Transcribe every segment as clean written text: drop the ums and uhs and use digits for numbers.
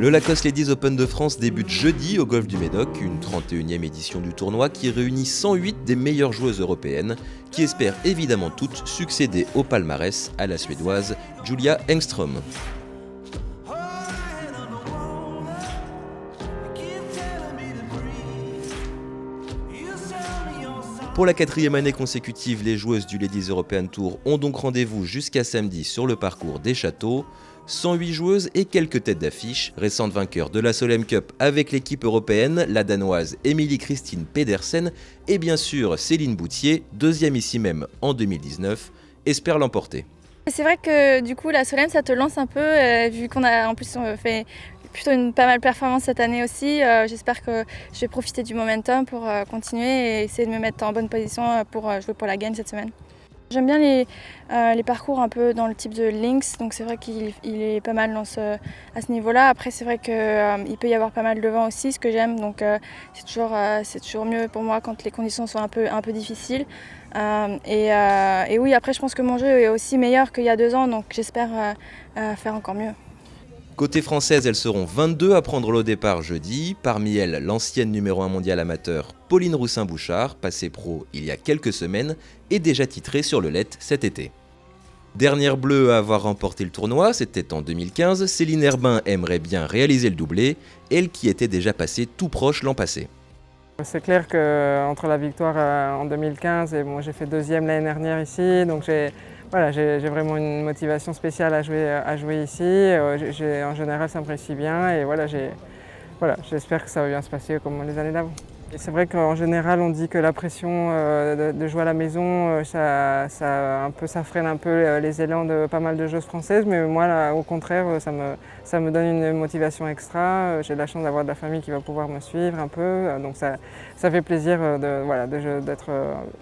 Le Lacoste Ladies Open de France débute jeudi au Golfe du Médoc, une 31e édition du tournoi qui réunit 108 des meilleures joueuses européennes qui espèrent évidemment toutes succéder au palmarès à la Suédoise Julia Engström. Pour la 4e année consécutive, les joueuses du Ladies European Tour ont donc rendez-vous jusqu'à samedi sur le parcours des châteaux. 108 joueuses et quelques têtes d'affiche, récentes vainqueurs de la Solheim Cup avec l'équipe européenne, la danoise Emilie Christine Pedersen et bien sûr Céline Boutier, deuxième ici même en 2019, espèrent l'emporter. C'est vrai que du coup la Solheim ça te lance un peu, vu qu'on a en plus fait plutôt une pas mal performance cette année aussi. J'espère que je vais profiter du momentum pour continuer et essayer de me mettre en bonne position pour jouer pour la gagne cette semaine. J'aime bien les parcours un peu dans le type de links, donc c'est vrai qu'il est pas mal à ce niveau-là. Après c'est vrai qu'il peut y avoir pas mal de vent aussi, ce que j'aime, donc c'est toujours mieux pour moi quand les conditions sont un peu difficiles. Et oui, après je pense que mon jeu est aussi meilleur qu'il y a 2 ans, donc j'espère faire encore mieux. Côté française, elles seront 22 à prendre le départ jeudi. Parmi elles, l'ancienne numéro 1 mondiale amateur Pauline Roussin-Bouchard, passée pro il y a quelques semaines et déjà titrée sur le LED cet été. Dernière bleue à avoir remporté le tournoi, c'était en 2015, Céline Herbin aimerait bien réaliser le doublé, elle qui était déjà passée tout proche l'an passé. C'est clair qu'entre la victoire en 2015 et j'ai fait 2e l'année dernière ici, donc j'ai vraiment une motivation spéciale à jouer ici. En général, ça me réussit bien et j'espère que ça va bien se passer comme les années d'avant. C'est vrai qu'en général, on dit que la pression de jouer à la maison, ça freine un peu les élans de pas mal de joueuses françaises, mais moi, là, au contraire, ça me donne une motivation extra. J'ai la chance d'avoir de la famille qui va pouvoir me suivre un peu, donc ça fait plaisir d'être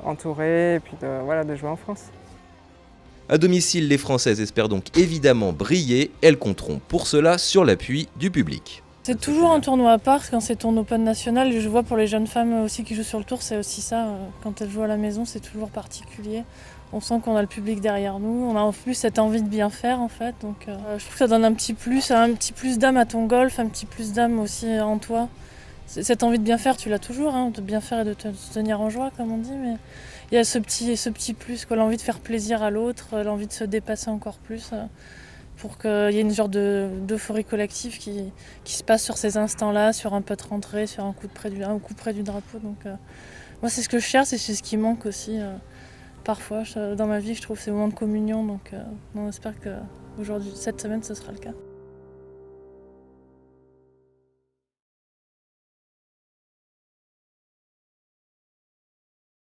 entourée et puis de jouer en France. À domicile, les Françaises espèrent donc évidemment briller. Elles compteront pour cela sur l'appui du public. C'est toujours un tournoi à part, quand c'est ton Open national, je vois pour les jeunes femmes aussi qui jouent sur le tour, c'est aussi ça, quand elles jouent à la maison, c'est toujours particulier. On sent qu'on a le public derrière nous, on a en plus cette envie de bien faire en fait, donc je trouve que ça donne un petit plus d'âme à ton golf, un petit plus d'âme aussi en toi. Cette envie de bien faire, tu l'as toujours, de bien faire et de te tenir en joie comme on dit, mais il y a ce petit plus, l'envie de faire plaisir à l'autre, l'envie de se dépasser encore plus. Pour qu'il y ait une genre d'euphorie collective qui se passe sur ces instants-là, sur un putt rentré, sur un coup près du drapeau. Donc, moi, c'est ce que je cherche et c'est ce qui manque aussi parfois dans ma vie. Je trouve ces moments de communion. Donc, on espère que cette semaine, ce sera le cas.